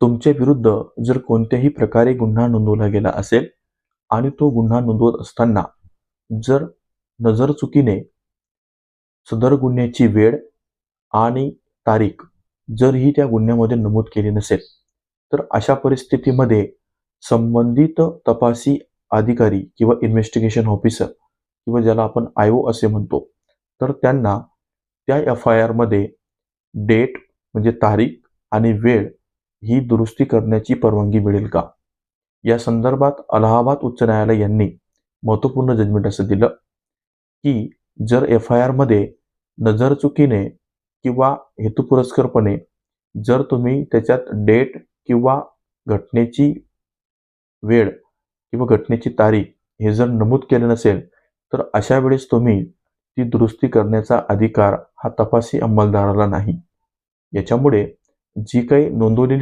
तुमच्या विरुद्ध जर कोणत्याही प्रकारे गुन्हा नोंदवला गेला असेल आणि तो गुन्हा नोंदवत असताना जर नजरचुकीने सदर गुन्ह्याची वेळ आणि तारीख जर ही त्या गुन्ह्यामध्ये नमूद केली नसेल, तर अशा परिस्थितीमध्ये संबंधित तपासी अधिकारी किंवा इन्व्हेस्टिगेशन ऑफिसर किंवा ज्याला आपण IO असे म्हणतो, तर त्यांना त्या FIRमध्ये डेट म्हणजे तारीख आणि वेळ ही दुरुस्ती करण्याची परवानगी मिळेल का? या संदर्भात अलाहाबाद उच्च न्यायालय यांनी महत्त्वपूर्ण जजमेंट असं दिलं, की जर FIRमध्ये नजरचुकीने किंवा हेतुपुरस्सरपणे जर तुम्ही त्याच्यात डेट किंवा घटनेची वेळ किंवा घटनेची तारीख हे जर नमूद केलं नसेल, तर अशा वेळेस तुम्ही ती दुरुस्ती करण्याचा अधिकार हा तपासी अंमलदाराला नाही. याच्यामुळे जी काही नोंदवलेली